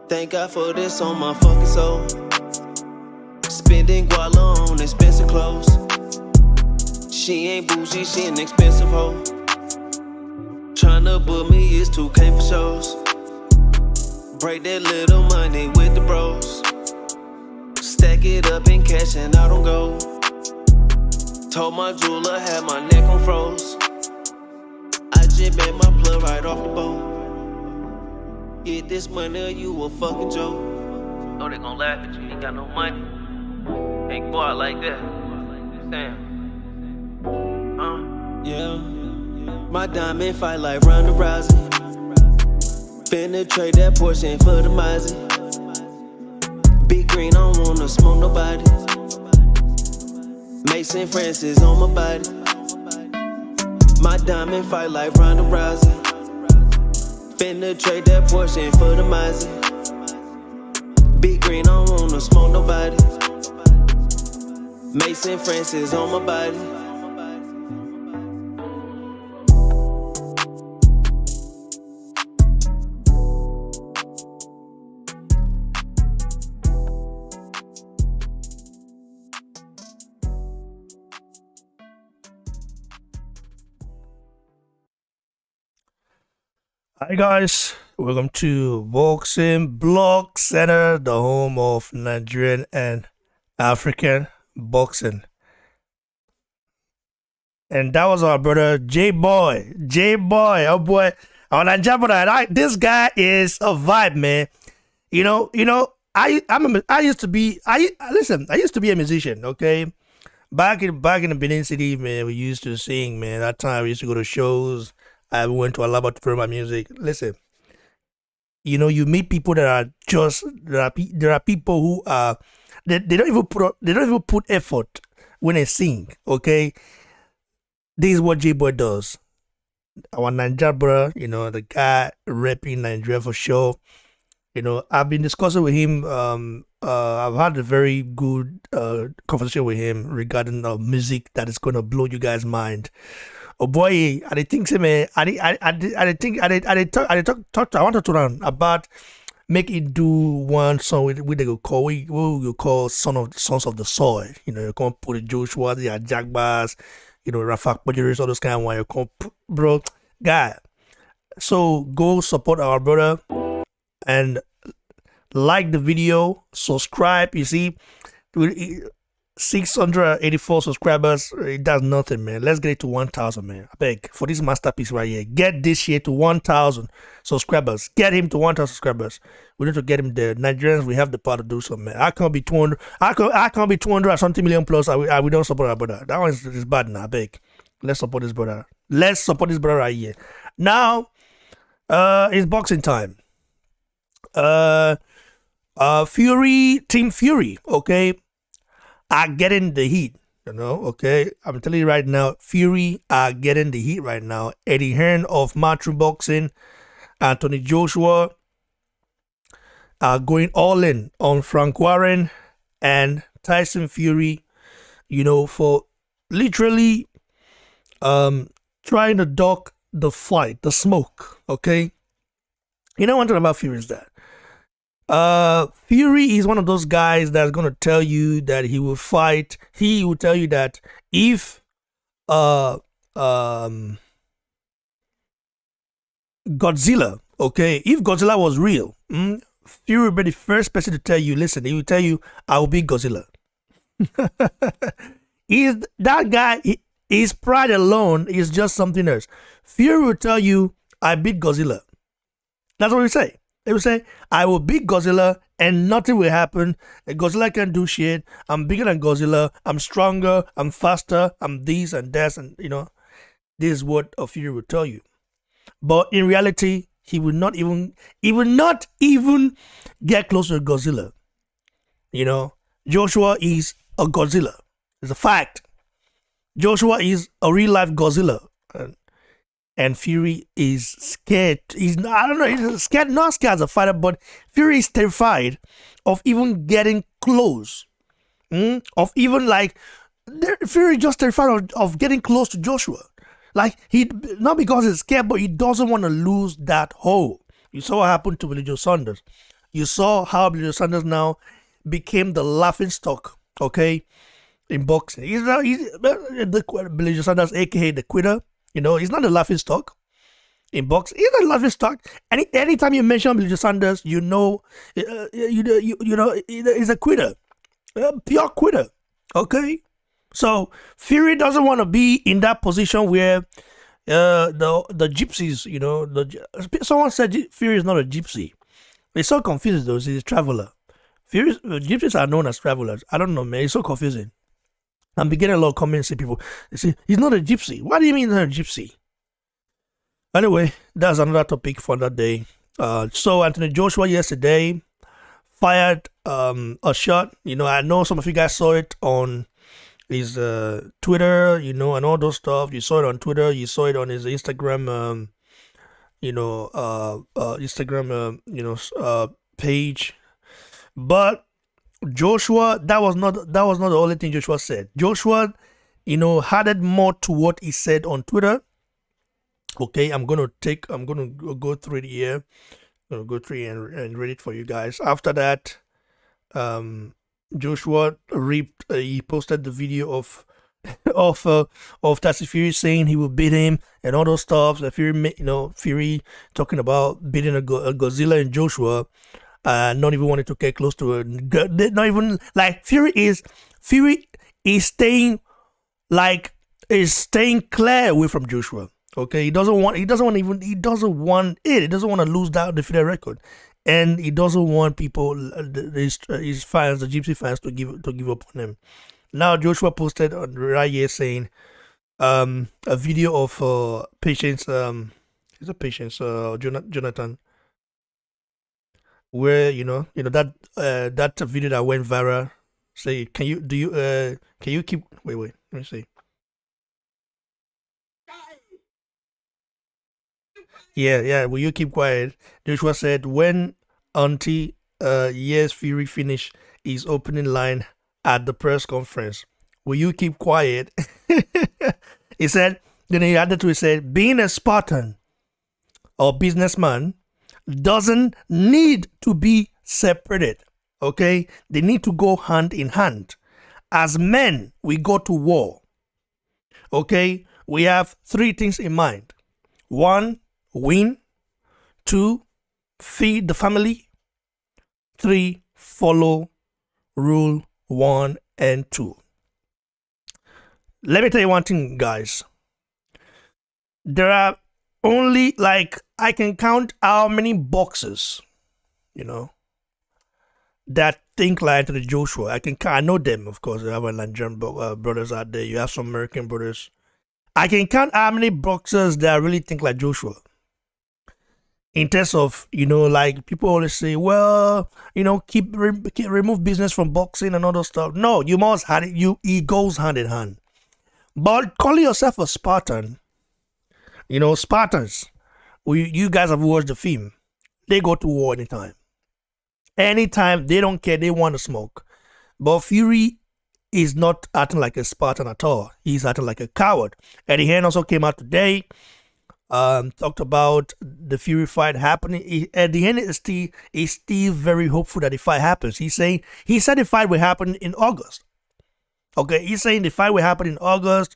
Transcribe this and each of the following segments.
Thank God for this on my fucking soul. Spending guala on expensive clothes. She ain't bougie, she an expensive hoe. Tryna book me is 2K for shows. Break that little money with the bros. Stack it up and cashing out on gold. Told my jeweler had my neck on froze. I just bet my plug right off the boat. Get this money or you a fucking joke. Oh, they gon' laugh at you, ain't got no money. Ain't go out like that. Damn. Yeah. My diamond fight like Ronda Rousey. Finna trade that Porsche for the Mozzie. Big green, I don't wanna smoke nobody. Mason Francis on my body. My diamond fight like Ronda Rousey. Finna trade that Porsche for the Mozzie. Big green, I don't wanna smoke nobody. Mason Francis on my body. Hi guys, welcome to Boxing Blog Center, the home of Nigerian and African boxing. And that was our brother J-Boy, oh boy, our Nigerian brother. This guy is a vibe, man. You know, I used to be a musician, okay? Back in the Benin City, man, we used to sing, man. That time we used to go to shows. I went to Alaba to play my music. Listen, you know, you meet people that are just there are people who are they don't even put effort when they sing. Okay, this is what J-Boy does. Our Nigeria brother, you know, the guy repping Nigeria for sure. You know, I've been discussing with him. I've had a very good conversation with him regarding music that is gonna blow you guys' mind. Oh boy, I think man, I want to talk about make it do one song with they call we call Sons of the Soil. You know, you can't put Joshua, the Jack Bass, you know, Rafak Budgeries, all those kind of one. You can't put, bro, guy. So go support our brother and like the video, subscribe. You see, 684 subscribers, it does nothing, man. Let's get it to 1,000, man. I beg for this masterpiece right here. Get this shit to 1,000 subscribers. Get him to 1,000 subscribers. We need to get him there. Nigerians, we have the power to do something, man. I can't be 200. I can't be 200 or something million plus. We don't support our brother. That one is bad now. I beg. Let's support this brother. Let's support this brother right here. Now, it's boxing time. Team Fury, okay, are getting the heat, you know, okay? I'm telling you right now, Fury are getting the heat right now. Eddie Hearn of Matchroom Boxing, Anthony Joshua are going all in on Frank Warren and Tyson Fury, you know, for literally trying to duck the fight, the smoke, okay? You know one thing about Fury is that Fury is one of those guys that's gonna tell you that he will fight. He will tell you that if Godzilla, okay, if Godzilla was real, Fury would be the first person to tell you, listen, he will tell you, I will beat Godzilla. That guy, his pride alone is just something else. Fury will tell you, I beat Godzilla. That's what we say. They will say, I will beat Godzilla and nothing will happen. Godzilla can't do shit. I'm bigger than Godzilla. I'm stronger. I'm faster. I'm this and that. And, you know, this is what a Fury will tell you. But in reality, he will not even get close to Godzilla. You know, Joshua is a Godzilla. It's a fact. Joshua is a real life Godzilla. And Fury is scared. He's scared, not scared as a fighter, but Fury is terrified of even getting close. Of even like, Fury just terrified of getting close to Joshua. Like, he, not because he's scared, but he doesn't want to lose that hole. You saw what happened to Saunders. You saw how Billy Saunders now became the laughing stock, okay, in boxing. He's the Billy Saunders, aka the quitter. He's not the laughing stock in boxing. He's not the laughing stock. Anytime you mention Billy Saunders, you know he's a quitter, a pure quitter. Okay, so Fury doesn't want to be in that position where the gypsies, someone said Fury is not a gypsy. It's so confusing though. He's a traveler. Gypsies are known as travelers. I don't know, man. It's so confusing. I'm beginning a lot of comments. People they say he's not a gypsy. What do you mean he's not a gypsy? Anyway, that's another topic for that day. So Anthony Joshua yesterday fired a shot. I know some of you guys saw it on his Twitter, and all those stuff. You saw it on Twitter. You saw it on his Instagram. Page. But Joshua, that was not the only thing Joshua said. Joshua, added more to what he said on Twitter. Okay, I'm gonna go through it here. I'm gonna go through it and read it for you guys. After that, Joshua he posted the video of Tyson Fury saying he will beat him and all those stuff. The Fury talking about beating a Godzilla and Joshua, not even wanting to get close to it. Not even like Fury is staying clear away from Joshua. Okay, he doesn't want to lose that defeated record, and he doesn't want people, his fans, the Gypsy fans, to give up on him. Now Joshua posted on right here saying, a video of Patience, Jonathan, where that video that went viral. Say, can you keep wait? Let me see. Yeah. Will you keep quiet? Joshua said when Auntie Yes Fury finished his opening line at the press conference, will you keep quiet? He said, then he added to it, said, being a Spartan or businessman doesn't need to be separated. Okay? They need to go hand in hand. As men, we go to war. Okay? We have 3 things in mind. 1, win. 2, feed the family. 3, follow rule 1 and 2. Let me tell you one thing, guys. There are only, I can count how many boxers, that think like Anthony Joshua. I know them, of course. I have Nigerian brothers out there. You have some American brothers. I can count how many boxers that really think like Joshua. In terms of, people always say, well, remove business from boxing and all those stuff. No, you must have it. It goes hand in hand. But calling yourself a Spartan, Spartans, you guys have watched the film. They go to war anytime. Anytime, they don't care. They want to smoke. But Fury is not acting like a Spartan at all. He's acting like a coward. Eddie Hearn also came out today. Talked about the Fury fight happening. At the end, is still very hopeful that the fight happens. He said the fight will happen in August. Okay, he's saying the fight will happen in August,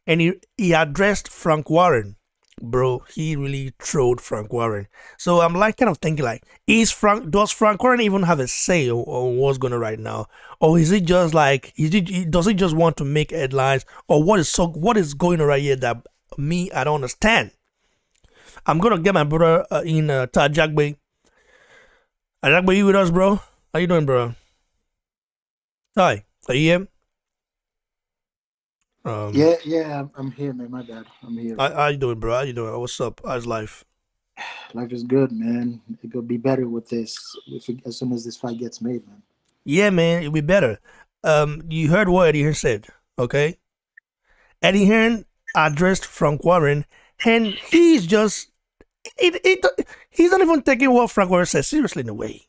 and he addressed Frank Warren. Bro, he really trolled Frank Warren. So I'm kind of thinking does Frank Warren even have a say on what's going on right now, or is it just does he just want to make headlines, or what is going on right here that I don't understand? I'm gonna get my brother in Tajagbe. Ajagbe, you with us, bro? How you doing, bro? Hi, are you here? Yeah, I'm here, man. My bad. I'm here. How you doing, bro? How you doing? What's up? How's life? Life is good, man. It could be better with this as soon as this fight gets made, man. Yeah, man, it'll be better. You heard what Eddie Hearn said, okay? Eddie Hearn addressed Frank Warren, and he's just he's not even taking what Frank Warren says seriously in a way.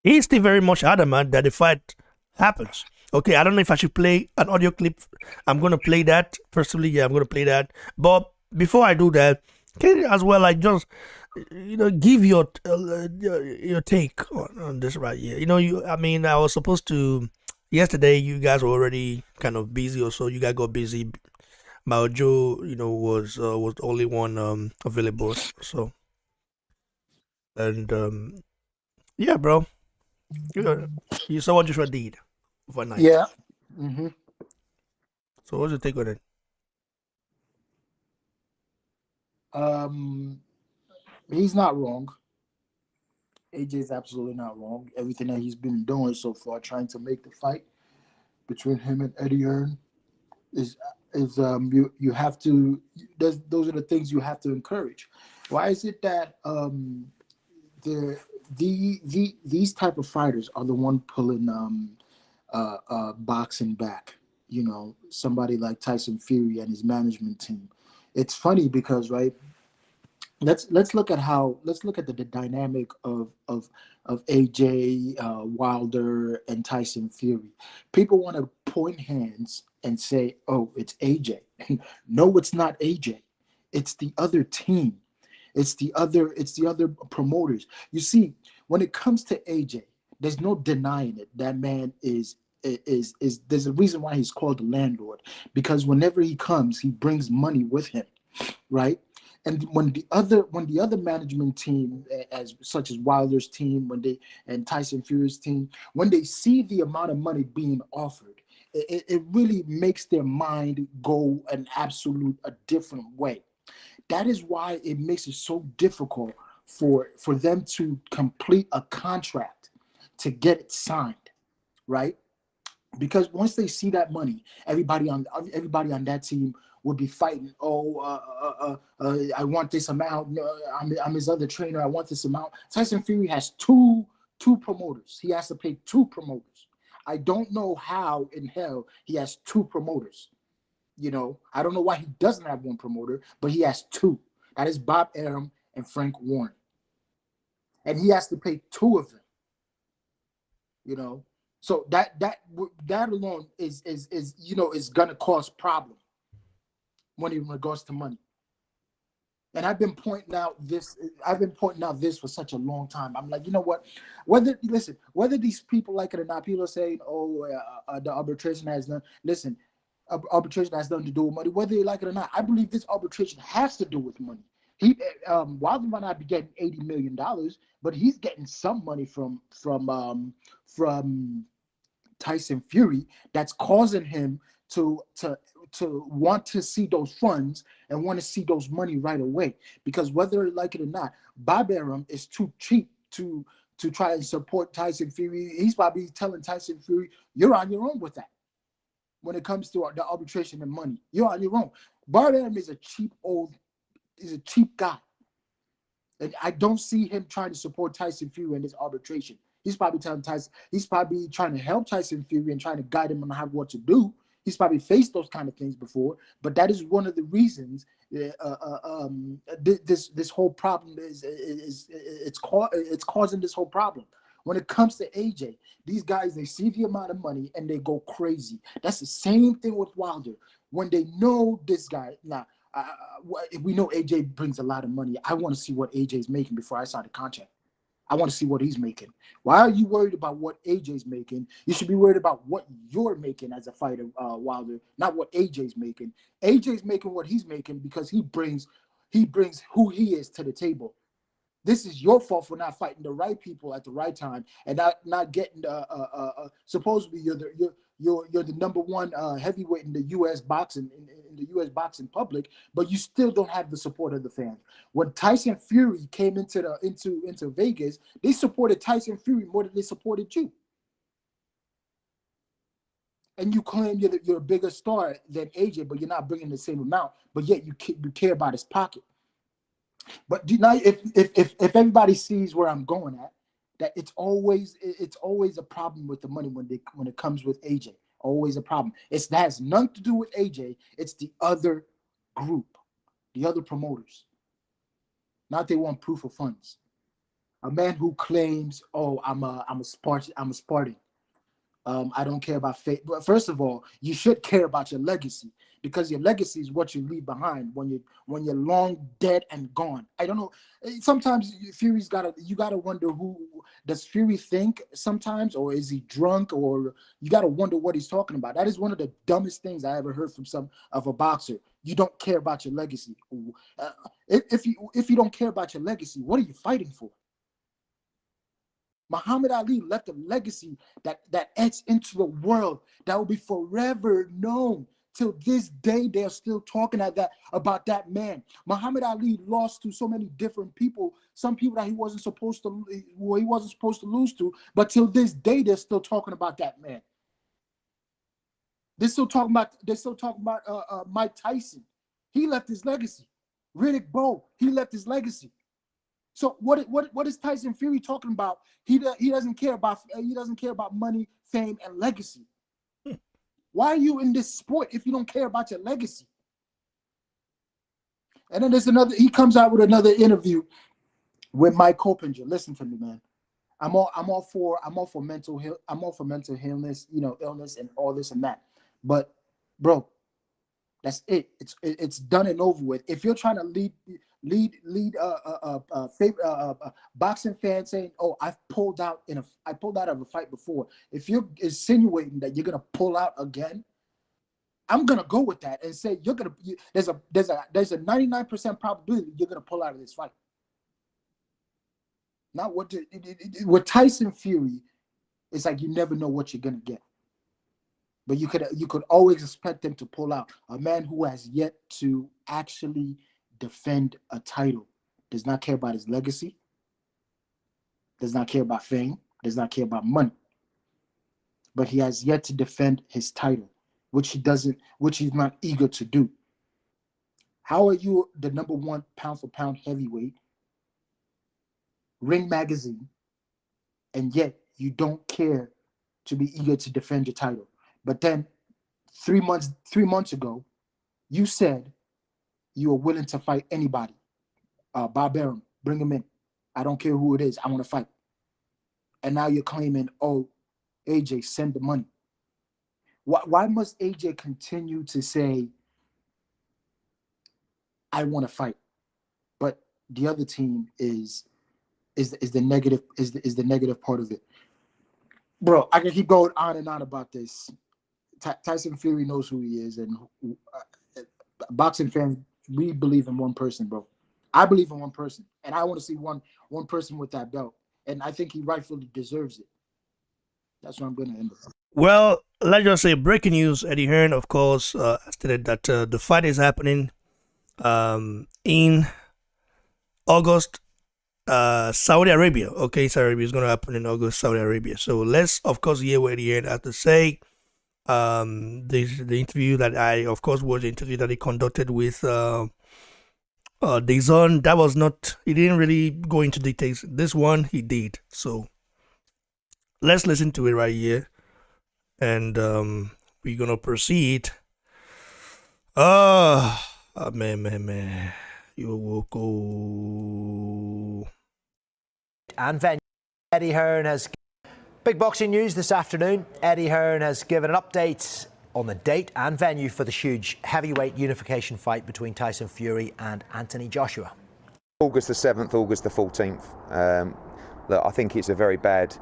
He's still very much adamant that the fight happens. Okay, I don't know if I should play an audio clip. I'm going to play that. Personally, yeah, I'm going to play that. But before I do that, can you as well, just give your take on this right here. I mean, I was supposed to yesterday. You guys were already kind of busy, or so. You guys got busy. Mao Joe, was the only one available. So and yeah, bro, you, you saw what Joshua did overnight. Yeah. Hmm. So what's your take on it? Um, he's not wrong. AJ is absolutely not wrong. Everything that he's been doing so far, trying to make the fight between him and Eddie Hearn is you have to. Those are the things you have to encourage. Why is it that the these type of fighters are the one pulling boxing back? Somebody like Tyson Fury and his management team. It's funny because, right, let's look at the dynamic of AJ Wilder and Tyson Fury. People want to point hands and say, "Oh, it's AJ." No, it's not AJ. It's the other team. It's the other promoters. You see, when it comes to AJ, there's no denying it. That man is there's a reason why he's called the landlord, because whenever he comes, he brings money with him, right? And when the other management team, as such as Wilder's team, and Tyson Fury's team, when they see the amount of money being offered, it really makes their mind go a different way. That is why it makes it so difficult for them to complete a contract, to get it signed, right? Because once they see that money, everybody on that team will be fighting. Oh, I want this amount. No, I'm his other trainer. I want this amount. Tyson Fury has two promoters. He has to pay two promoters. I don't know how in hell he has two promoters. I don't know why he doesn't have one promoter, but he has two. That is Bob Arum and Frank Warren, and he has to pay two of them. You know, so that alone is gonna cause problem when in regards to money. And I've been pointing out this for such a long time. I'm like, you know what? Whether these people like it or not, people are saying, oh, the arbitration has done. Listen, arbitration has nothing to do with money, whether you like it or not. I believe this arbitration has to do with money. Wilder might not be getting $80 million, but he's getting some money from Tyson Fury that's causing him to want to see those funds and want to see those money right away. Because whether you like it or not, Bob Arum is too cheap to try and support Tyson Fury. He's probably telling Tyson Fury, "You're on your own with that." When it comes to the arbitration and money, you're on your own. Bob Arum is a cheap guy. And I don't see him trying to support Tyson Fury in this arbitration. He's probably telling Tyson, he's probably trying to help Tyson Fury and trying to guide him on what to do. He's probably faced those kind of things before, but that is one of the reasons this whole problem it's causing this whole problem. When it comes to AJ, these guys, they see the amount of money and they go crazy. That's the same thing with Wilder. When they know this guy, now we know AJ brings a lot of money. I want to see what AJ is making before I sign the contract. I want to see what he's making. Why are you worried about what AJ's making? You should be worried about what you're making as a fighter, Wilder, not what AJ's making. AJ's making what he's making because he brings who he is to the table. This is your fault for not fighting the right people at the right time and not getting supposedly you're the number one heavyweight in the U.S. boxing in the U.S. boxing public, but you still don't have the support of the fans. When Tyson Fury came into Vegas, they supported Tyson Fury more than they supported you. And you claim you're a bigger star than AJ, but you're not bringing the same amount. But yet you care about his pocket. But do you know, if everybody sees where I'm going at, that it's always a problem with the money when it comes with AJ. Always a problem. That has nothing to do with AJ. It's the other group, the other promoters. Not they want proof of funds. A man who claims, "Oh, I'm a Spartan. I don't care about fate." But first of all, you should care about your legacy. because your legacy is what you leave behind when you're long dead and gone. I don't know. Sometimes you gotta wonder, who does Fury think sometimes, or is he drunk, or you gotta wonder what he's talking about. That is one of the dumbest things I ever heard from some of a boxer. You don't care about your legacy. If you don't care about your legacy, what are you fighting for? Muhammad Ali left a legacy that etched into the world, that will be forever known. Till this day, they're still talking about that man. Muhammad Ali lost to so many different people, some people that he wasn't supposed to lose to, but till this day, they're still talking about that man. They're still talking about Mike Tyson. He left his legacy. Riddick Bowe, he left his legacy. So what is Tyson Fury talking about? He doesn't care about money, fame, and legacy. Why are you in this sport if you don't care about your legacy? And then he comes out with another interview with Mike Coppinger. Listen to me, man. I'm all for mental illness, illness and all this and that. But bro, that's it. It's done and over with. If you're trying to lead boxing fans saying, "Oh, I pulled out of a fight before," if you're insinuating that you're gonna pull out again, I'm gonna go with that and say there's a 99% probability you're gonna pull out of this fight. Not with Tyson Fury, it's like you never know what you're gonna get. But you could always expect him to pull out. A man who has yet to actually defend a title, does not care about his legacy, does not care about fame, does not care about money. But he has yet to defend his title, which he's not eager to do. How are you the number one pound for pound heavyweight, Ring Magazine, and yet you don't care to be eager to defend your title? But then 3 months ago, you said you are willing to fight anybody. Bob Arum, bring him in. I don't care who it is. I want to fight. And now you're claiming, oh, AJ, send the money. Why must AJ continue to say, I want to fight, but the other team is the negative part of it? Bro, I can keep going on and on about this. Tyson Fury knows who he is, and boxing fans, we believe in one person, bro. I believe in one person, and I want to see one person with that belt, and I think he rightfully deserves it. That's what I'm going to end with. Well, let's just say breaking news. Eddie Hearn, of course, stated that the fight is happening in August, Saudi Arabia. Okay, Saudi Arabia is going to happen in August, Saudi Arabia. So let's, of course, hear what Eddie Hearn has to say. The interview that was the interview that he conducted with DAZN. That was not, he didn't really go into details. This one he did. So let's listen to it right here, and we're gonna proceed. Man, you will go. And venue. Eddie Hearn has big boxing news this afternoon. Eddie Hearn has given an update on the date and venue for the huge heavyweight unification fight between Tyson Fury and Anthony Joshua. August the 7th, August the 14th. Look, I think it's a very bad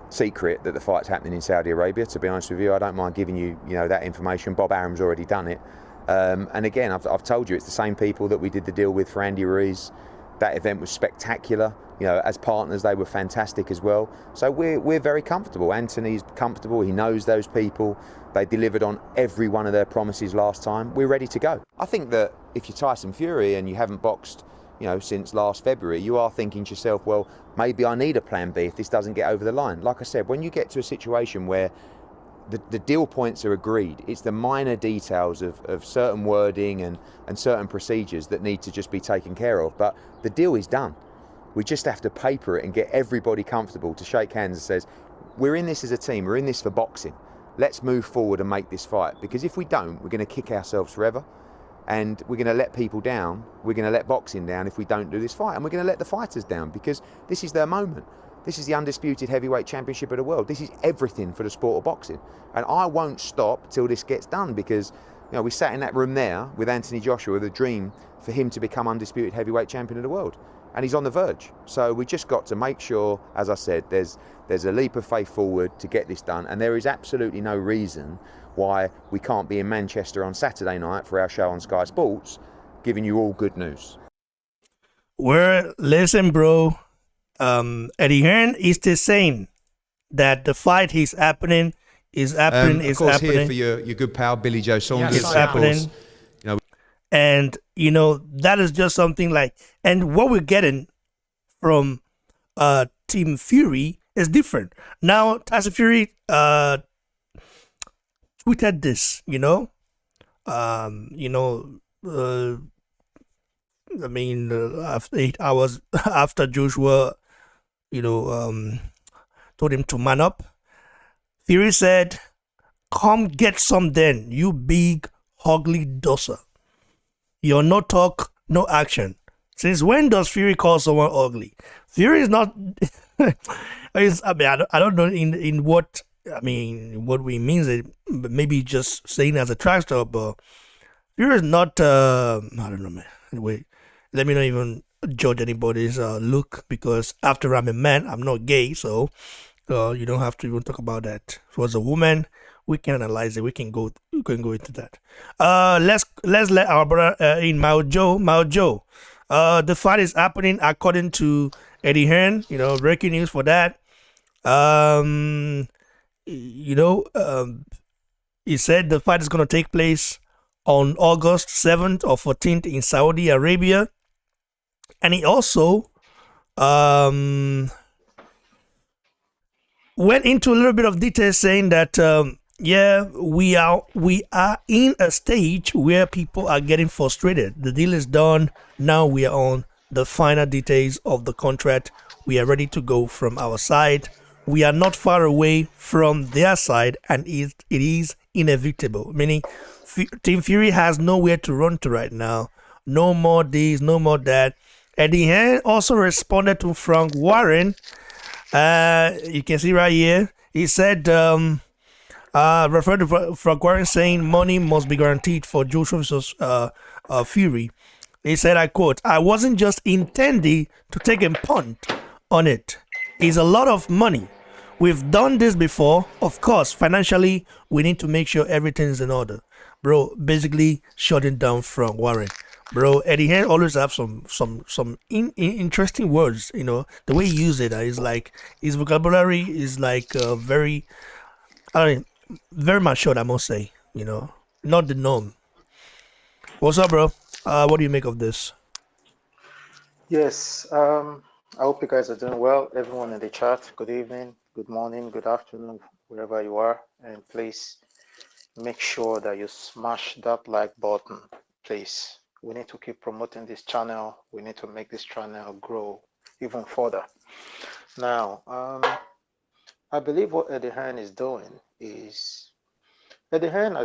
secret that the fight's happening in Saudi Arabia. To be honest with you, I don't mind giving you, that information. Bob Arum's already done it. And again, I've told you, it's the same people that we did the deal with for Andy Ruiz. That event was spectacular. As partners, they were fantastic as well. So we're very comfortable. Anthony's comfortable. He knows those people. They delivered on every one of their promises last time. We're ready to go. I think that if you're Tyson Fury and you haven't boxed, since last February, you are thinking to yourself, well, maybe I need a plan B if this doesn't get over the line. Like I said, when you get to a situation where the deal points are agreed, it's the minor details of certain wording and certain procedures that need to just be taken care of. But the deal is done. We just have to paper it and get everybody comfortable to shake hands and says, we're in this as a team, we're in this for boxing. Let's move forward and make this fight. Because if we don't, we're going to kick ourselves forever. And we're going to let people down. We're going to let boxing down if we don't do this fight. And we're going to let the fighters down because this is their moment. This is the undisputed heavyweight championship of the world. This is everything for the sport of boxing. And I won't stop till this gets done because You know, we sat in that room there with Anthony Joshua with a dream for him to become undisputed heavyweight champion of the world. And he's on the verge. So we just got to make sure, as I said, there's a leap of faith forward to get this done. And there is absolutely no reason why we can't be in Manchester on Saturday night for our show on Sky Sports, giving you all good news. Listen, bro, Eddie Hearn is still saying that the fight is happening. Of course, here for your good pal Billy Joe Saunders. It's happening. You know, And, that is just something like, and what we're getting from Team Fury is different. Now, Tyson Fury tweeted this, after 8 hours after Joshua, told him to man up. Fury said, "Come get some then, you big, ugly dosser. You're no talk, no action." Since when does Fury call someone ugly? Fury is not. I don't know in what we means it. Maybe just saying as a trash talk, but Fury is not. I don't know, man. Anyway, let me not even judge anybody's look, because after I'm a man, I'm not gay, so you don't have to even talk about that. If it was a woman, we can analyze it. We can go into that. Let's let our brother in Mao Joe. The fight is happening according to Eddie Hearn. Breaking news for that. He said the fight is going to take place on August 7th or 14th in Saudi Arabia, and he also went into a little bit of detail, saying that we are in a stage where people are getting frustrated. The deal is done. Now we are on the final details of the contract. We are ready to go from our side. We are not far away from their side, and it is inevitable. Meaning, Team Fury has nowhere to run to right now. No more this, no more that. Eddie Hearn also responded to Frank Warren. You can see right here. He said, referred to Frank Warren, saying money must be guaranteed for Joshua versus Fury. He said, I quote, "I wasn't just intending to take a punt on it. It's a lot of money. We've done this before. Of course, financially, we need to make sure everything's in order." Bro, basically shutting down Frank Warren. Bro, Eddie Hearn always have some interesting words. The way he uses it is like, his vocabulary is like very matured, I must say. Not the norm. What's up, bro? What do you make of this? Yes, I hope you guys are doing well. Everyone in the chat, good evening, good morning, good afternoon, wherever you are. And please make sure that you smash that like button, please. We need to keep promoting this channel. We need to make this channel grow even further. Now, I believe what Eddie Hearn is doing is, Eddie Hearn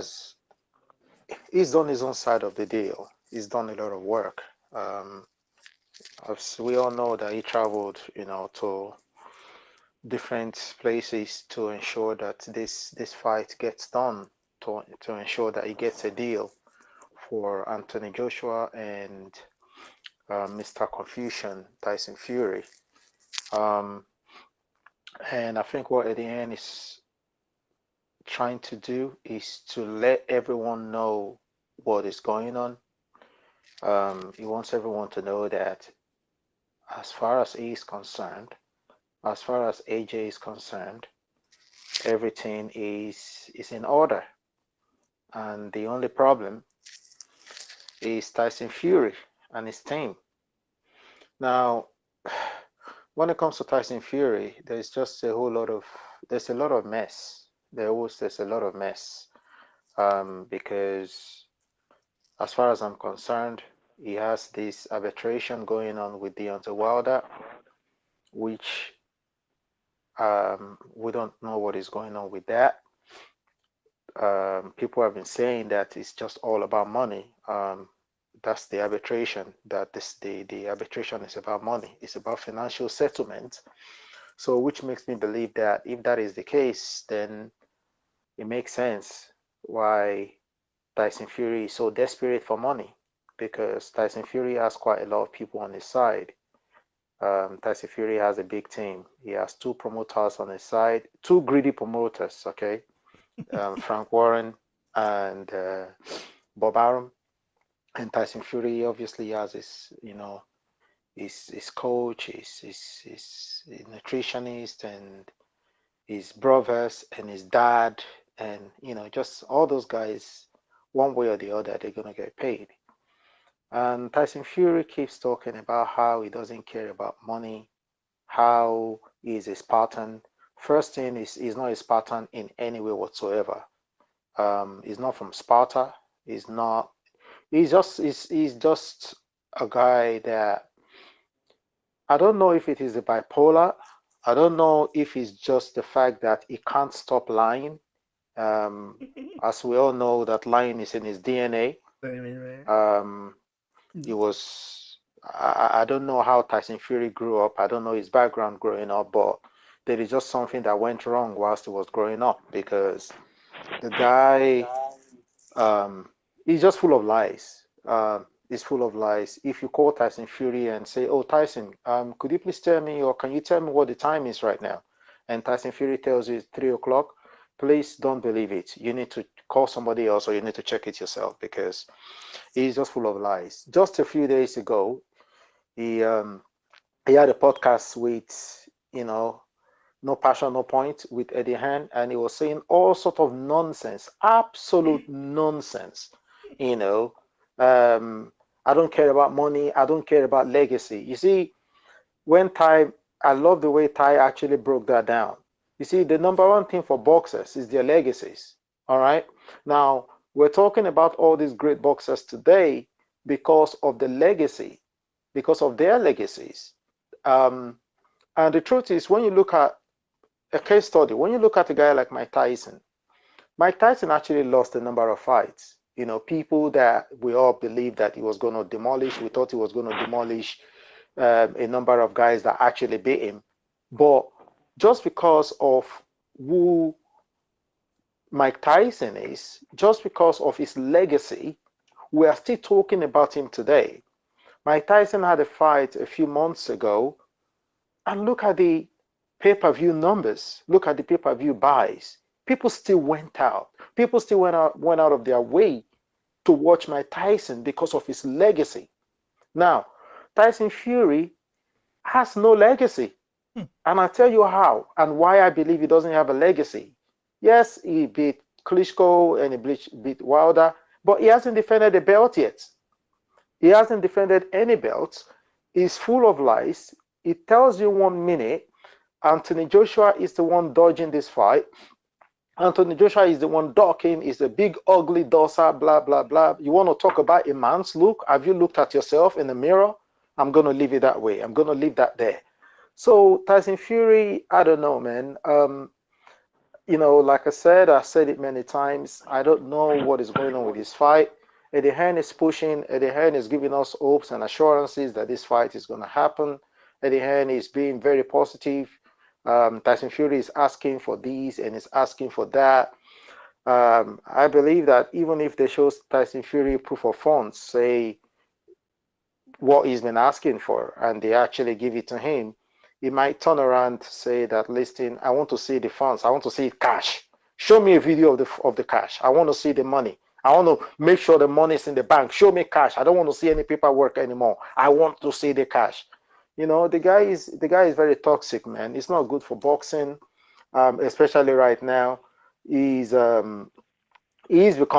he's done his own side of the deal. He's done a lot of work. We all know that he traveled, to different places to ensure that this fight gets done, to ensure that he gets a deal for Anthony Joshua and Mr. Confusion, Tyson Fury. And I think what Eddie Hearn is trying to do is to let everyone know what is going on. He wants everyone to know that as far as he is concerned, as far as AJ is concerned, everything is in order. And the only problem is Tyson Fury and his team. Now, when it comes to Tyson Fury, there's just a lot of mess. There's a lot of mess, because as far as I'm concerned, he has this arbitration going on with Deontay Wilder, which we don't know what is going on with that. People have been saying that it's just all about money. That's the arbitration, that the arbitration is about money. It's about financial settlement. So which makes me believe that if that is the case, then it makes sense why Tyson Fury is so desperate for money, because Tyson Fury has quite a lot of people on his side. Tyson Fury has a big team. He has two promoters on his side, two greedy promoters, okay? Frank Warren and Bob Arum. And Tyson Fury obviously has his coach, his nutritionist, and his brothers and his dad, and just all those guys, one way or the other, they're gonna get paid. And Tyson Fury keeps talking about how he doesn't care about money, how he's a Spartan. First thing is, he's not a Spartan in any way whatsoever. He's not from Sparta. He's not. He's just a guy that, I don't know if it is a bipolar. I don't know if it's just the fact that he can't stop lying. As we all know, that lying is in his DNA. He was, I don't know how Tyson Fury grew up. I don't know his background growing up, but there is just something that went wrong whilst he was growing up, because the guy, he's just full of lies. He's full of lies. If you call Tyson Fury and say, "Oh, Tyson, could you please tell me, or can you tell me what the time is right now?" and Tyson Fury tells you it's 3 o'clock, please don't believe it. You need to call somebody else, or you need to check it yourself, because he's just full of lies. Just a few days ago, he had a podcast with, No Passion, No Point, with Eddie Hearn, and he was saying all sort of nonsense, absolute nonsense. I don't care about money. I don't care about legacy. You see, I love the way Ty actually broke that down. You see, the number one thing for boxers is their legacies. All right. Now, we're talking about all these great boxers today because of the legacy, because of their legacies. And the truth is, when you look at a case study, when you look at a guy like Mike Tyson actually lost a number of fights. People that we all believed that he was going to demolish, we thought he was going to demolish a number of guys that actually beat him. But just because of who Mike Tyson is, just because of his legacy, we are still talking about him today. Mike Tyson had a fight a few months ago, and look at the pay-per-view numbers. Look at the pay-per-view buys. People still went out. People still went out of their way to watch Mike Tyson because of his legacy. Now, Tyson Fury has no legacy. And I'll tell you how and why I believe he doesn't have a legacy. Yes, he beat Klitschko and he beat Wilder, but he hasn't defended a belt yet. He hasn't defended any belts. He's full of lies. He tells you 1 minute Anthony Joshua is the one dodging this fight. Anthony Joshua is the one ducking, is the big ugly dosa, blah, blah, blah. You want to talk about a man's look? Have you looked at yourself in the mirror? I'm going to leave it that way. I'm going to leave that there. So Tyson Fury, I don't know, man. Like I said it many times. I don't know what is going on with this fight. Eddie Hearn is pushing. Eddie Hearn is giving us hopes and assurances that this fight is going to happen. Eddie Hearn is being very positive. Tyson Fury is asking for this and is asking for that. I believe that even if they show Tyson Fury proof of funds, say what he's been asking for, and they actually give it to him, he might turn around to say that, listen, I want to see the funds. I want to see cash. Show me a video of the cash. I want to see the money. I want to make sure the money is in the bank. Show me cash. I don't want to see any paperwork anymore. I want to see the cash. The guy is very toxic, man. It's not good for boxing, especially right now. He's become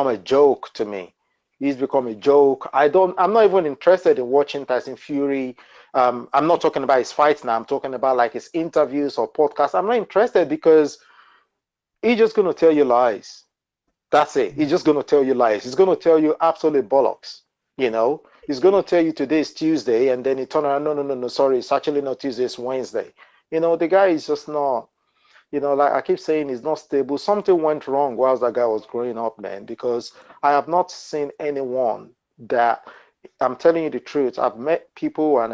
a joke to me. He's become a joke. I'm not even interested in watching Tyson Fury. I'm not talking about his fights now. I'm talking about like his interviews or podcasts. I'm not interested because he's just going to tell you lies. That's it. He's just going to tell you lies. He's going to tell you absolute bollocks. He's going to tell you today is Tuesday, and then he turn around, no, sorry, it's actually not Tuesday, it's Wednesday. The guy is just not, like I keep saying, he's not stable. Something went wrong whilst that guy was growing up, man, because I have not seen anyone that, I'm telling you the truth, I've met people and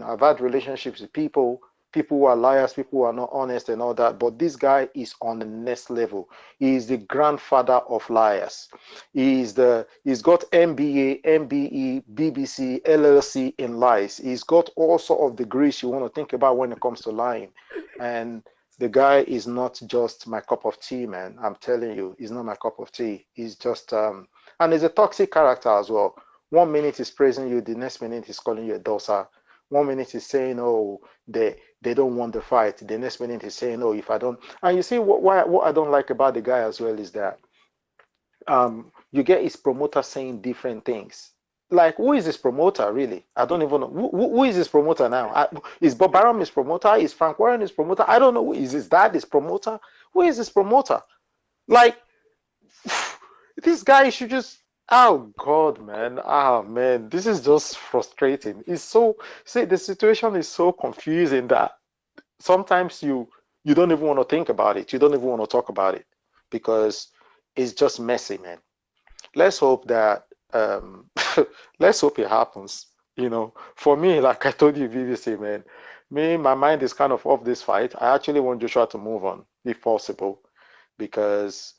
I've had relationships with people people who are liars, people who are not honest and all that. But this guy is on the next level. He is the grandfather of liars. He's got MBA, MBE, BBC, LLC in lies. He's got all sort of degrees you want to think about when it comes to lying. And the guy is not just my cup of tea, man. I'm telling you, he's not my cup of tea. He's just and he's a toxic character as well. 1 minute he's praising you, the next minute he's calling you a doser. 1 minute he's saying, oh, they don't want the fight. The next minute he's saying, oh, if I don't. And you see what I don't like about the guy as well is that you get his promoter saying different things. Like, who is his promoter, really? I don't even know. Who is his promoter now? Is Bob Arum his promoter? Is Frank Warren his promoter? I don't know. Is his dad his promoter? Who is his promoter? Like, this guy should just... Oh God, man. Man, this is just frustrating. It's so... See, the situation is so confusing that sometimes you don't even want to think about it. You don't even want to talk about it because it's just messy, man. Let's hope that let's hope it happens. You know, for me, like I told you, BBC, man, my mind is kind of off this fight. I actually want Joshua to move on if possible, because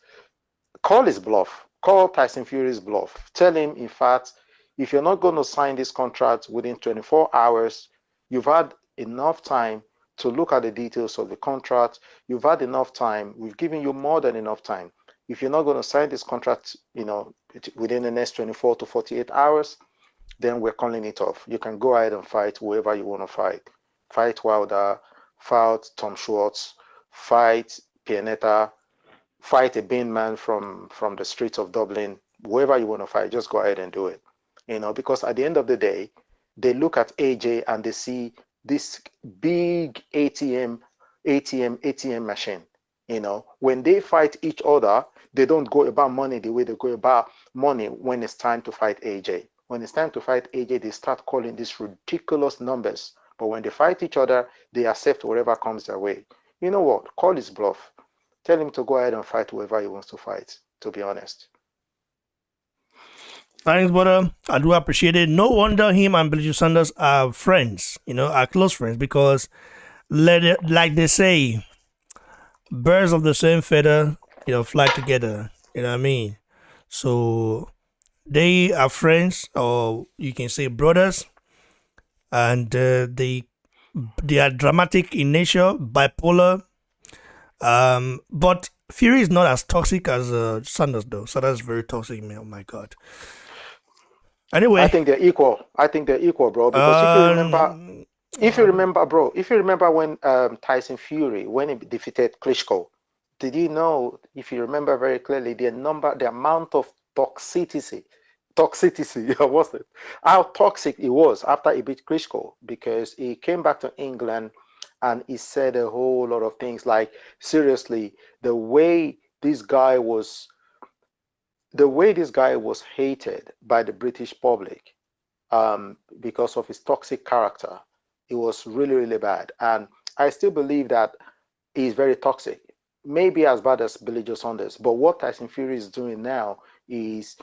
call his bluff. Call Tyson Fury's bluff. Tell him, in fact, if you're not going to sign this contract within 24 hours, you've had enough time to look at the details of the contract. You've had enough time. We've given you more than enough time. If you're not going to sign this contract, you know, within the next 24 to 48 hours, then we're calling it off. You can go ahead and fight whoever you want to fight. Fight Wilder, fight Tom Schwartz, fight Pianetta, fight a Bean man from the streets of Dublin. Whoever you want to fight, just go ahead and do it. You know, because at the end of the day, they look at AJ and they see this big ATM machine. You know, when they fight each other, they don't go about money the way they go about money when it's time to fight AJ. When it's time to fight AJ, they start calling these ridiculous numbers. But when they fight each other, they accept whatever comes their way. You know what? Call his bluff. Tell him to go ahead and fight whoever he wants to fight, to be honest. Thanks, brother. I do appreciate it. No wonder him and Billy Joe Saunders are friends, you know, are close friends, because like they say, birds of the same feather, you know, fly together. You know what I mean? So they are friends, or you can say brothers, and they are dramatic in nature, bipolar. But Fury is not as toxic as Saunders, though. So that's very toxic, man. Oh my God. Anyway, I think they're equal. Bro. Because if you remember when Tyson Fury, when he defeated Klitschko, did you know, if you remember very clearly, the amount of toxicity, what's it? How toxic it was after he beat Klitschko, because he came back to England and he said a whole lot of things. Like, seriously, the way this guy was hated by the British public because of his toxic character, it was really, really bad. And I still believe that he's very toxic. Maybe as bad as Billy Joe Saunders, but what Tyson Fury is doing now is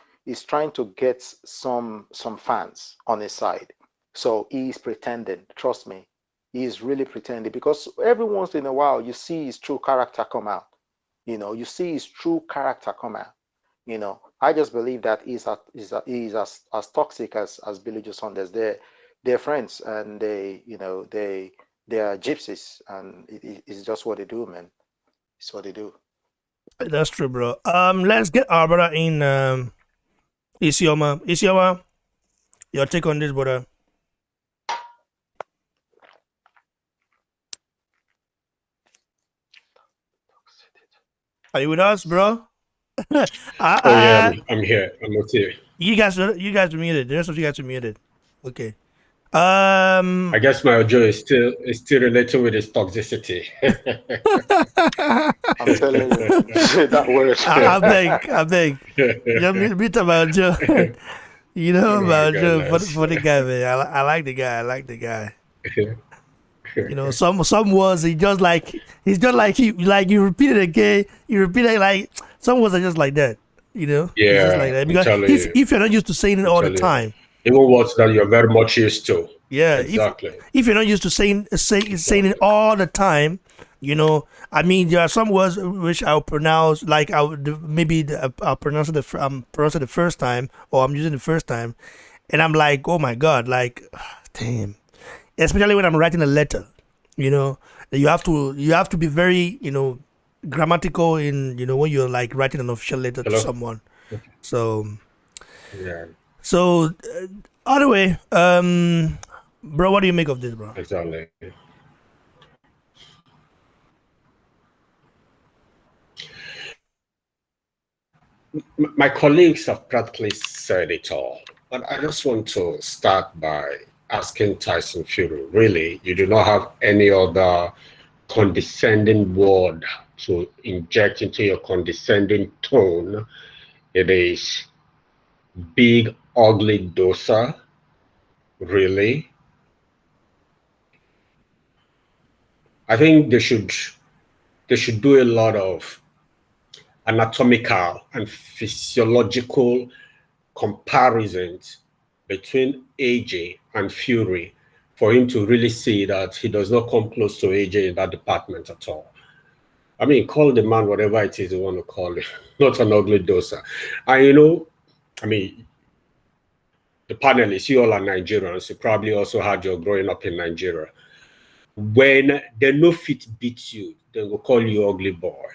trying to get some fans on his side. So he's pretending. Trust me, he's really pretending, because every once in a while you see his true character come out. You know, You know, I just believe that he's as toxic as Billy Joe Saunders. They're friends, and they are gypsies, and it's just what they do, man. It's what they do. That's true, bro. Let's get our brother in. Isioma, your take on this, brother? Are you with us, bro? Yeah, I'm here. I'm okay. You guys are muted. The rest of you guys are muted. Okay. I guess my audio is still related with his toxicity. I'm telling you, that word. I beg. You mute about Joe. You know about Joe, for the guy, man. I like the guy. You know, some words he's just like you repeat it again. You repeat it like some words are just like that. You know, yeah, just like that. Because if you're not used to saying it all the time, even words that you're very much used to, Yeah, Exactly. If you're not used to saying it all the time, you know, I mean, there are some words which I'll pronounce like I'll pronounce it the first time, or I'm using the first time, and I'm like, oh my god, like, damn. Especially when I'm writing a letter, you know, you have to be very, you know, grammatical in, you know, when you're like writing an official letter to Hello? someone. So Yeah, other way, bro, what do you make of this, bro? exactly. My colleagues have practically said it all, but I just want to start by asking Tyson Fury, really, you do not have any other condescending word to inject into your condescending tone. It is big, ugly dosa, really? I think they should do a lot of anatomical and physiological comparisons between AJ and Fury for him to really see that he does not come close to AJ in that department at all. I mean, call the man whatever it is you want to call it, not an ugly doser. And you know, I mean, the panelists, you all are Nigerians. You probably also had your growing up in Nigeria. When they no fit beat you, they will call you ugly boy.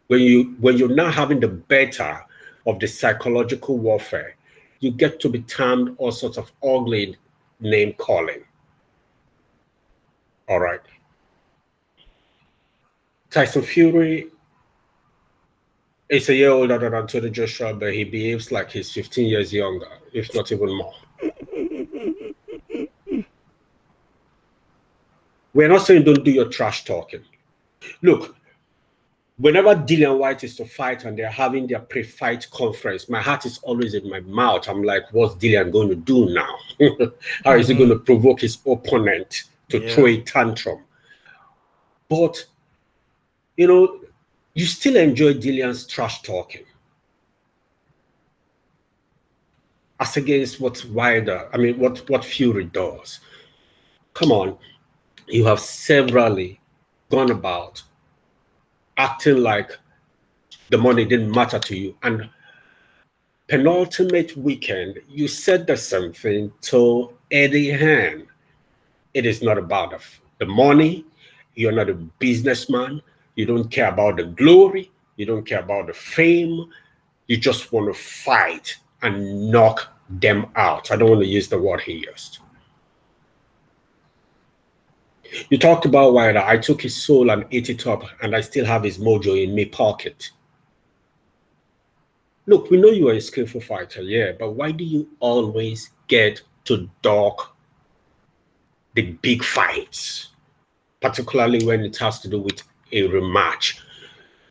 When you're now having the better of the psychological warfare, you get to be termed all sorts of ugly name calling. All right. Tyson Fury is a year older than Anthony Joshua, but he behaves like he's 15 years younger, if not even more. We're not saying don't do your trash talking. Look, whenever Dillian White is to fight and they're having their pre-fight conference, my heart is always in my mouth. I'm like, what's Dillian going to do now? How is he going to provoke his opponent to throw a tantrum? But, you know, you still enjoy Dillian's trash talking. As against what Fury does. Come on, you have severally gone about acting like the money didn't matter to you. And penultimate weekend, you said the same thing to Eddie Hearn. It is not about the money. You're not a businessman. You don't care about the glory. You don't care about the fame. You just want to fight and knock them out. I don't want to use the word he used. You talked about why I took his soul and ate it up, and I still have his mojo in my pocket. Look, we know you are a skillful fighter, yeah, but why do you always get to duck the big fights, particularly when it has to do with a rematch?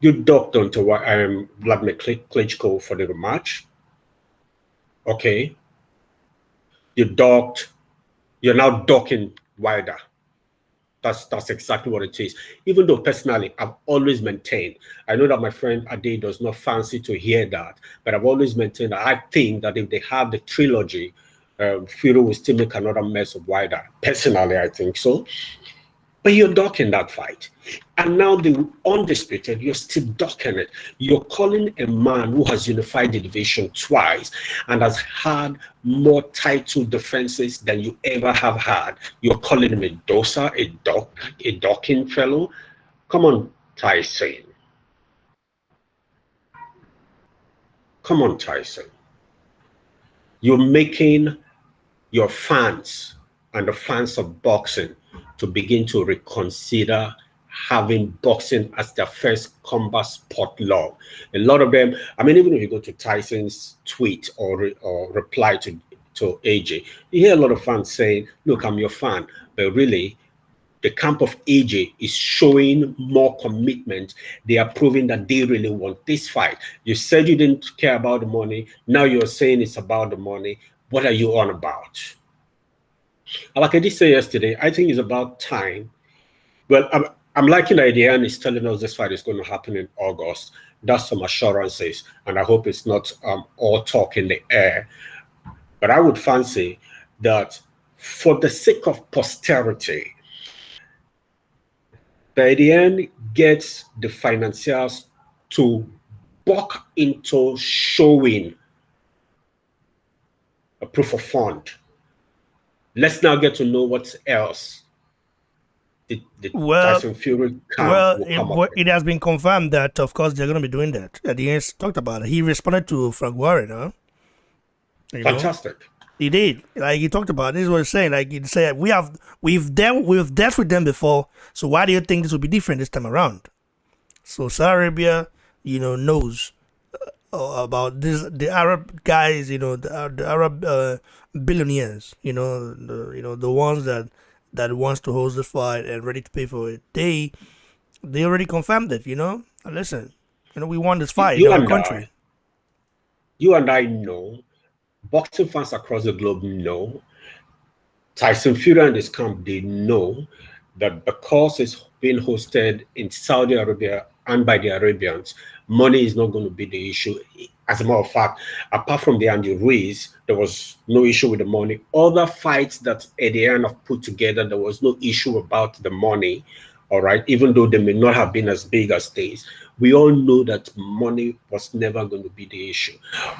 You ducked onto Vladimir Klitschko for the rematch. Okay. You're now ducking Wilder. That's exactly what it is. Even though personally, I've always maintained, I know that my friend Ade does not fancy to hear that, but I've always maintained that I think that if they have the trilogy, Fury will still make another mess of Wilder. Personally, I think so. But you're ducking that fight. And now the undisputed, you're still ducking it. You're calling a man who has unified the division twice and has had more title defenses than you ever have had. You're calling him a doser, a ducking fellow. Come on, Tyson. Come on, Tyson. You're making your fans and the fans of boxing to begin to reconsider having boxing as their first combat sport love. A lot of them, I mean, even if you go to Tyson's tweet or reply to AJ, you hear a lot of fans saying, look, I'm your fan, but really, the camp of AJ is showing more commitment. They are proving that they really want this fight. You said you didn't care about the money. Now you're saying it's about the money. What are you on about? Like I did say yesterday, I think it's about time. Well, I'm liking the idea, and he's telling us this fight is going to happen in August. That's some assurances, and I hope it's not all talk in the air. But I would fancy that for the sake of posterity, the ADN gets the financiers to buck into showing a proof of fund. Let's now get to know what else the Well, Tyson Fury camp well, will come up with. it has been confirmed that, of course, they're going to be doing that. The end talked about it. He responded to Frank Warren, huh? You know? Fantastic. He did. Like he talked about it. This is what he's saying. Like he said, we've dealt with them before. So why do you think this will be different this time around? So Saudi Arabia, knows about this. The Arab guys, the Arab billionaires, the ones that wants to host the fight and ready to pay for it. They already confirmed it. Listen, we won this fight in our country. You and I know. Boxing fans across the globe know. Tyson Fury and his camp, they know that because it's being hosted in Saudi Arabia and by the Arabians, money is not going to be the issue. As a matter of fact, apart from the Andy Ruiz, there was no issue with the money. Other fights that Eddie Hearn have put together, there was no issue about the money. All right, even though they may not have been as big as these, we all know that money was never going to be the issue.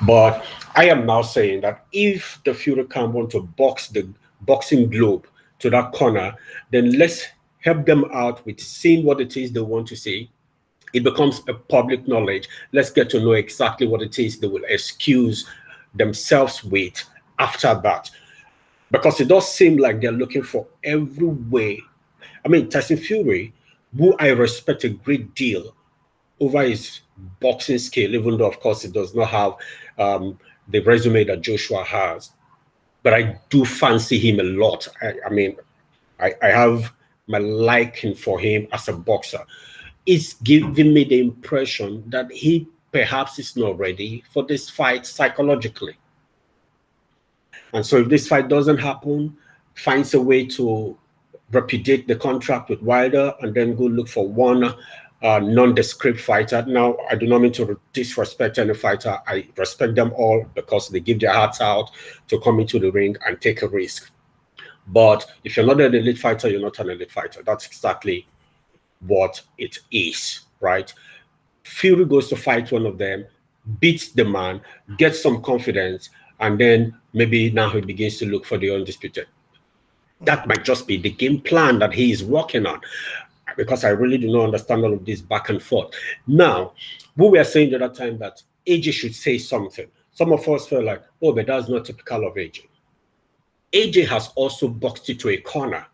But I am now saying that if the Fury camp want to box the boxing globe to that corner, then let's help them out with seeing what it is they want to say. It becomes a public knowledge. Let's get to know exactly what it is they will excuse themselves with after that. Because it does seem like they're looking for every way. I mean, Tyson Fury, who I respect a great deal over his boxing skill, even though, of course, he does not have the resume that Joshua has. But I do fancy him a lot. I have my liking for him as a boxer. It's giving me the impression that he perhaps is not ready for this fight psychologically. And so if this fight doesn't happen, finds a way to repudiate the contract with Wilder and then go look for one nondescript fighter. Now, I do not mean to disrespect any fighter. I respect them all because they give their hearts out to come into the ring and take a risk. But if you're not an elite fighter, you're not an elite fighter. That's exactly what it is, right? Fury goes to fight one of them, beats the man, gets some confidence, and then maybe now he begins to look for the undisputed. That might just be the game plan that he is working on, because I really do not understand all of this back and forth. Now, we were saying the other time that AJ should say something. Some of us feel like, oh, but that's not typical of AJ. AJ has also boxed it to a corner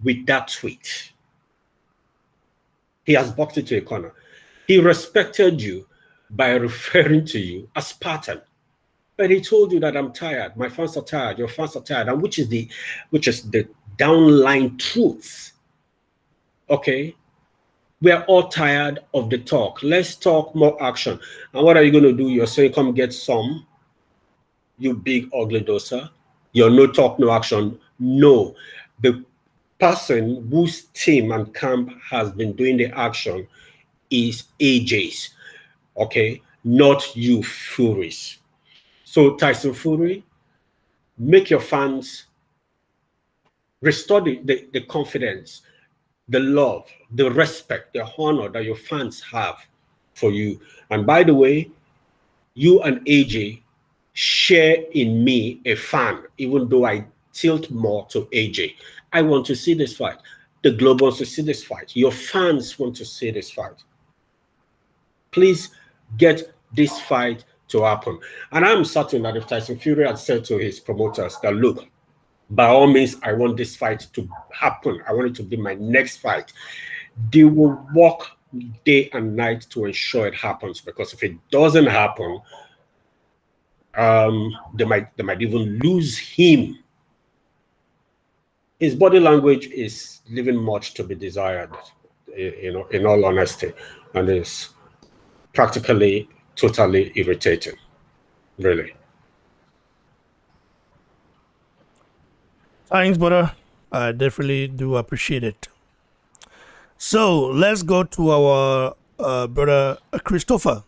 with that tweet. He has boxed it to a corner. He respected you by referring to you as Spartan. But he told you that I'm tired. My fans are tired. Your fans are tired. And which is the downline truth. Okay? We're all tired of the talk. Let's talk more action. And what are you going to do? You're saying, come get some, you big ugly doser. You're no talk, no action. No. The person whose team and camp has been doing the action is AJ's. Okay? Not you, Furies. So Tyson Fury, make your fans restore the confidence, the love, the respect, the honor that your fans have for you. And by the way, you and AJ share in me a fan, even though I tilt more to AJ. I want to see this fight. The globe wants to see this fight. Your fans want to see this fight. Please get this fight to happen. And I'm certain that if Tyson Fury had said to his promoters that, look, by all means, I want this fight to happen. I want it to be my next fight. They will work day and night to ensure it happens, because if it doesn't happen, they might even lose him. His body language is leaving much to be desired, in all honesty, and is practically totally irritating, really. Thanks, brother. I definitely do appreciate it. So let's go to our brother Christopher.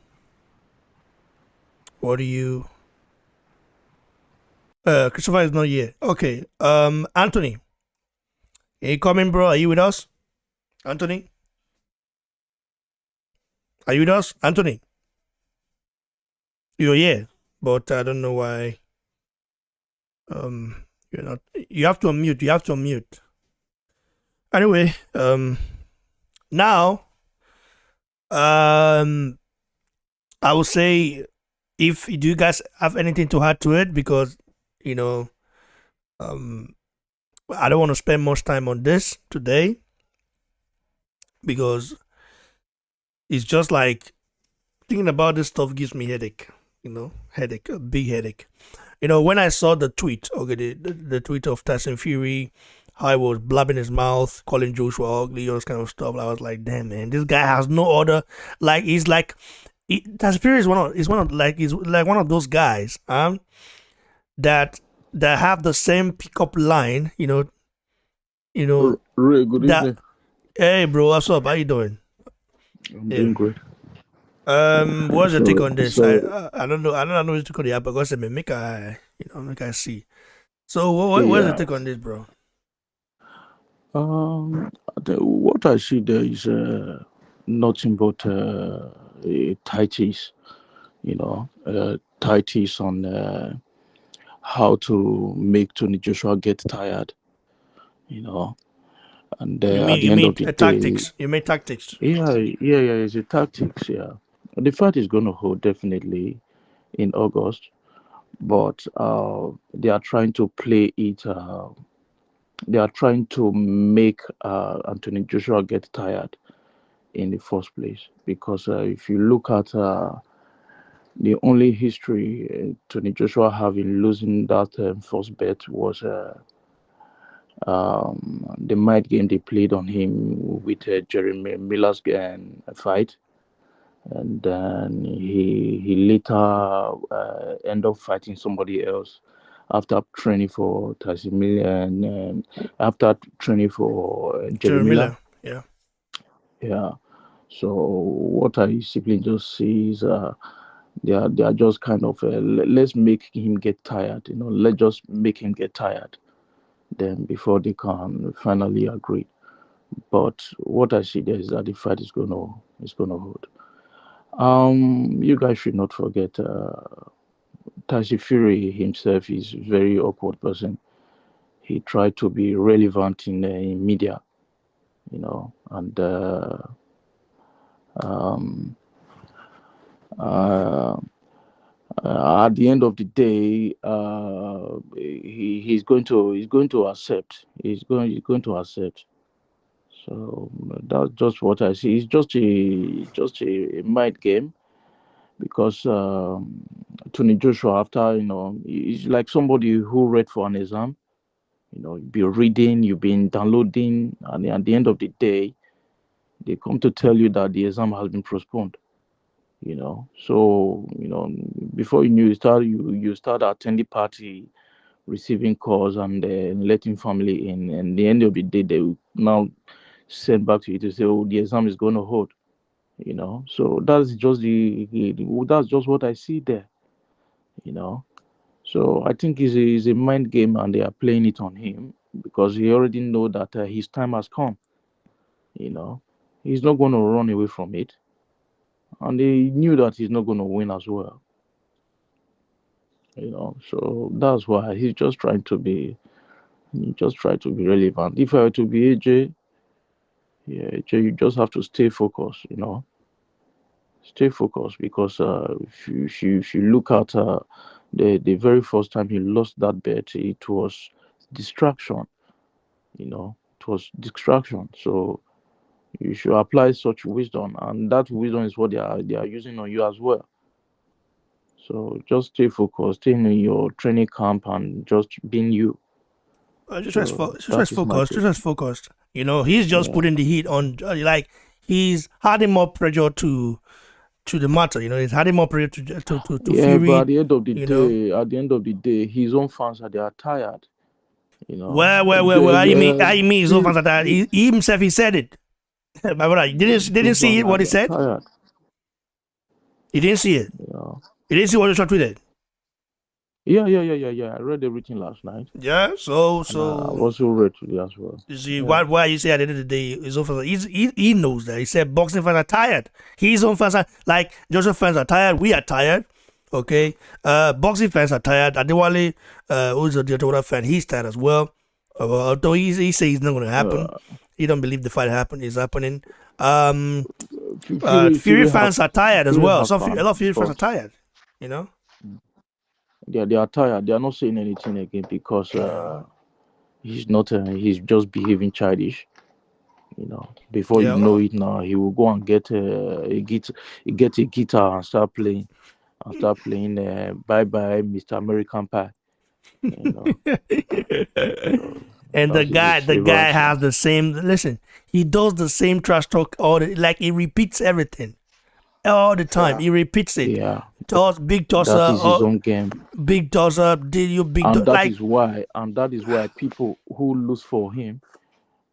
What do you Christopher is not here. Okay. Anthony, are you coming, bro? Are you with us? Anthony? Are you with us? Anthony? You're here, but I don't know why. You're not. You have to unmute. You have to unmute. Anyway, now, I would say, if do you guys have anything to add to it, because I don't want to spend much time on this today, because it's just like thinking about this stuff gives me headache. Headache, a big headache. When I saw the tweet, okay, the tweet of Tyson Fury, how he was blabbing his mouth, calling Joshua ugly, all this kind of stuff, I was like, damn, man, this guy has no other. Like, he's like, Tyson Fury is he's like one of those guys, that have the same pickup line, Ray, good that. evening. Hey, bro, what's up? How you doing? I'm doing great. What's your take on this? So I don't know. I don't know what to call the app because make I see. So what's your yeah, take on this, bro? what I see there is nothing but tighties, tighties on how to make Tony Joshua get tired, and at the You end mean of the day, tactics? You mean tactics? yeah, it's a tactics, yeah. The fight is going to hold definitely in August, but they are trying to play it. They are trying to make Anthony Joshua get tired in the first place, because if you look at the only history Tony Joshua having losing that first bet was the mind game they played on him with Jeremy Miller's fight, and then he later ended up fighting somebody else after training for Tyson Miller and after training for Jerry Jerry Miller. Miller. Yeah. Yeah. So what I simply just see is they are just kind of let's make him get tired. Let's just make him get tired. Then before they can finally agree. But what I see there is that the fight is gonna hold. You guys should not forget Tyson Fury himself is a very awkward person. He tried to be relevant in media, and um, uh, at the end of the day, he's going to accept. He's going to accept. So that's just what I see. It's just a mind game, because Tony Joshua, after he's like somebody who read for an exam. You've been reading, you've been downloading, and at the end of the day, they come to tell you that the exam has been postponed. So before you knew, you start attending party, receiving calls, and letting family in, and the end of the day, they will now send back to you to say, oh, the exam is going to hold. So that's just that's just what I see there. you know so I think it's a mind game, and they are playing it on him, because he already know that his time has come. you know he's not going to run away from it, and he knew that he's not going to win as well. So that's why he just try to be relevant. If I were to be AJ, yeah, AJ, you just have to stay focused. Stay focused, because if you look at the very first time he lost that bet, it was distraction. It was distraction. So you should apply such wisdom, and that wisdom is what they are using on you as well. So just stay focused, stay in your training camp, and just being you. So that Just is my focused. take. Just focused. He's just Yeah. putting the heat on. Like, he's adding more pressure to the matter. He's adding more pressure to Yeah, but Fury. at the end of the You know. day, his own fans they are tired. Well. How you mean? His own fans are that The he himself, he said it. My brother, you didn't those see fans it, what he they are said. tired. You didn't see it. You know. You didn't see what Joshua tweeted. Yeah. I read everything last night, Yeah. and I've also read today as well. You see, Yeah. why you say at the end of the day, his own fans, he knows that. He said boxing fans are tired. His own fans are, like, Joshua fans are tired. We are tired. Okay. Boxing fans are tired. Adewale, who's the other fan, he's tired as well. Although he says it's not going to happen. He don't believe the fight is happening. Fury fans are tired as well. A lot of Fury fans are tired. You know? They are tired. They are not saying anything again because he's not. He's just behaving childish. You know. Before you know it, now he will go and get a guitar and start playing. Bye Bye Mr. American Pie. You know. And the guy has the same. Listen, he does the same trash talk like he repeats everything all the time. He repeats it. Yeah. Big tosser. That is his own game. Big tosser. Did you big? And that is why people who lose for him.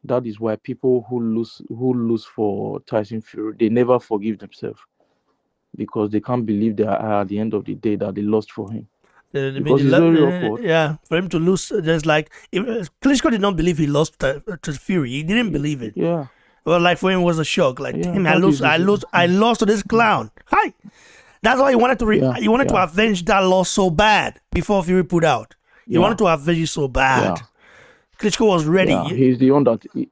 That is why people who lose for Tyson Fury, they never forgive themselves because they can't believe they are at the end of the day that they lost for him. Because it's very awkward. Yeah, for him to lose, there's like Klitschko did not believe he lost to Fury. He didn't believe it. Yeah. Well, like for him it was a shock. Like, damn, I lost to this clown. Hi. That's why he wanted to he wanted to avenge that loss so bad before Fury put out. He wanted to avenge it so bad. Yeah. Klitschko was ready. Yeah, he's the Undertaker.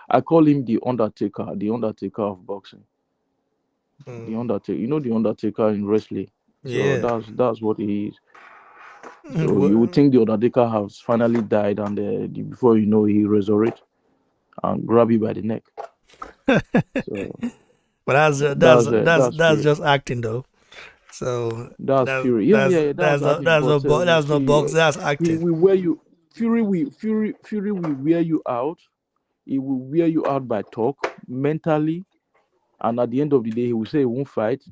I call him the Undertaker of boxing. The Undertaker. You know the Undertaker in wrestling. So that's what he is. So you would think the Undertaker has finally died, and before you know, he resurrects and grab you by the neck. But that's just acting though. So that's Fury. Yeah. That's no box. That's acting. He will wear you. Fury will wear you out. He will wear you out by talk, mentally, and at the end of the day, he will say he won't fight.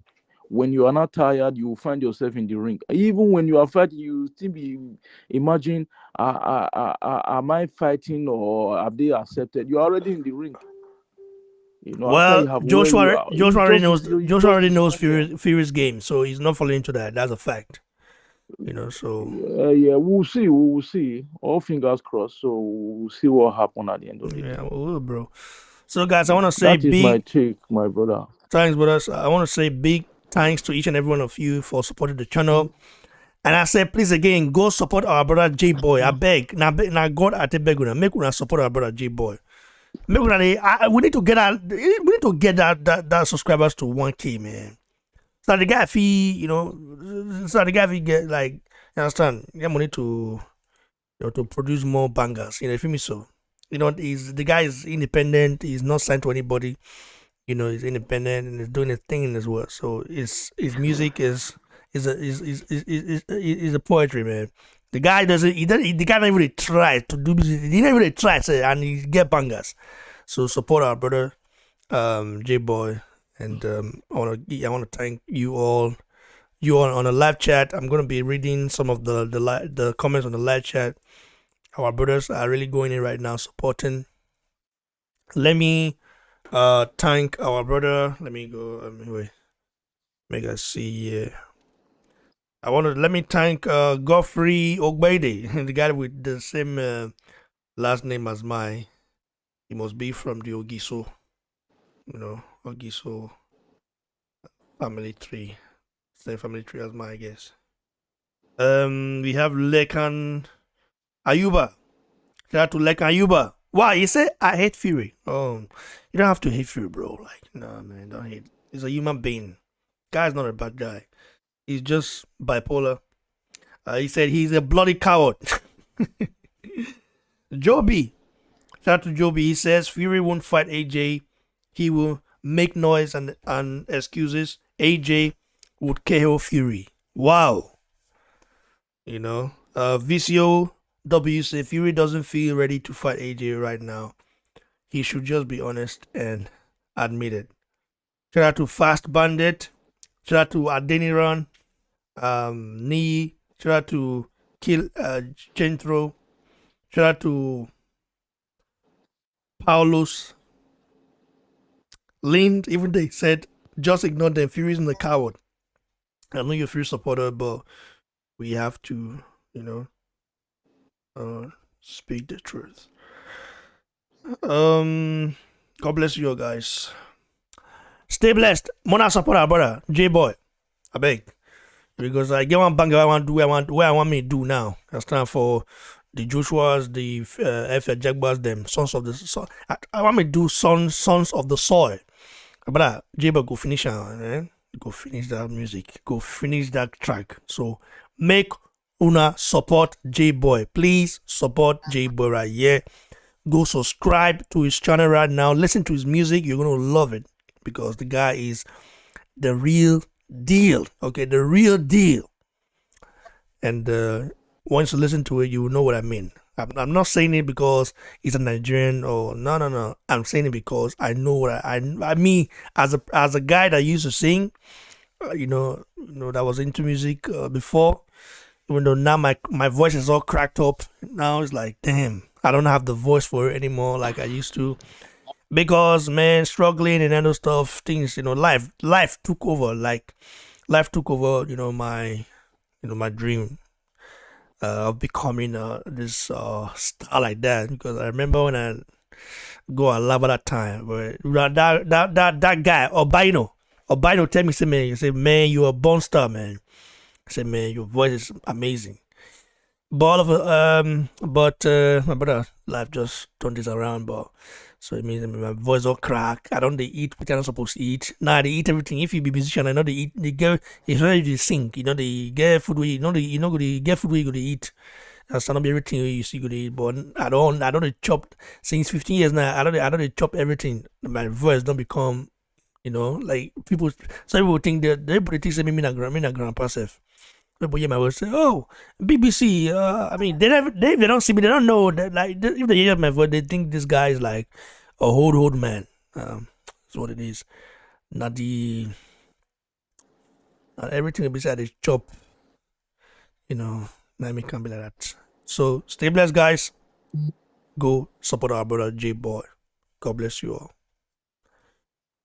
When you are not tired, you will find yourself in the ring. Even when you are fighting, you still be imagine, am I fighting or have they accepted? You are already in the ring. You know, well, Joshua already knows Fury's game, so he's not falling into that. That's a fact. You know, so we'll see. All fingers crossed. So we'll see what happens at the end of the day. Yeah, we will, bro. So, guys, I want to say that is my take, my brother. Thanks, brothers. I want to say big thanks to each and every one of you for supporting the channel. And I said, please again, go support our brother J Boy. I beg. Now God, I beg you, make una support our brother J Boy. We need to get that subscribers to 1K, man. So the guy, if he get, like, you understand, get money to produce more bangers. You know, if you me so. You know, the guy is independent. He's not signed to anybody. You know, he's independent and he's doing his thing in his work. So his music is a poetry, man. The guy doesn't really try to do music. He didn't really try, and he get bangers. So support our brother, J Boy, and I want to thank you all. You all on the live chat. I'm gonna be reading some of the comments on the live chat. Our brothers are really going in right now, supporting. Let me thank our brother. Let me go. Wait, make us see here. Let me thank Godfrey Ogbede, the guy with the same last name as mine. He must be from the Ogiso, Ogiso family tree, same family tree as mine, I guess. We have Lekan Ayuba. Shout out to Lekan Ayuba. Wow, you say I hate Fury. Oh, you don't have to hate Fury, bro. Like, no, man, don't hate. He's a human being. Guy's not a bad guy. He's just bipolar. He said he's a bloody coward. Joby. Shout out to Joby. He says Fury won't fight AJ. He will make noise and excuses. AJ would KO Fury. Wow. You know. VCO W said Fury doesn't feel ready to fight AJ right now. He should just be honest and admit it. Shout out to Fast Bandit. Shout out to Adeniran. Nii. Shout out to Kill Gentro. Shout out to Paulus. Lind, even they said just ignore them. Fury isn't a coward. I know you're a Fury supporter, but we have to, speak the truth. God bless you all guys. Stay blessed. Mona support our brother, J Boy. I beg. Because I get one banger I want to do, where I want me to do now. That's time for the Joshuas, the FL Jaguars, them sons of the soil. I want me to do sons of the soil. But J Boy go finish go finish that music. Go finish that track. So make una support J Boy. Please support J Boy right here. Go subscribe to his channel right now. Listen to his music. You're gonna love it because the guy is the real deal. Okay, the real deal. And once you listen to it, you will know what I mean. I'm not saying it because he's a Nigerian or no. I'm saying it because I know what I mean as a guy that used to sing, that was into music before. Even though now my voice is all cracked up, now it's like, damn, I don't have the voice for it anymore like I used to. Because, man, struggling and other stuff, things, life took over. Like, life took over, my dream of becoming this star like that. Because I remember when I go a lava that time, where that guy, Albino tell me, say, man, you're a born star, man. I said, man, your voice is amazing. But my brother, life just turned this around, but so it means my voice all crack. I don't eat what I'm not supposed to eat. Now they eat everything. If you be musician, I know they eat. They get it's where you sing. They get food where they get food where you go to eat. That's not be everything you see go to eat. But I don't chop since 15 years now. I don't chop everything. My voice don't become, like people. Some people think they think me na grandpa self. People hear my voice say, "Oh, BBC." They don't see me. They don't know that. Like, if they hear my voice, they think this guy is like a old man. That's what it is. Not everything beside the chop. Let me can't be like that. So stay blessed, guys. Go support our brother J Boy. God bless you all.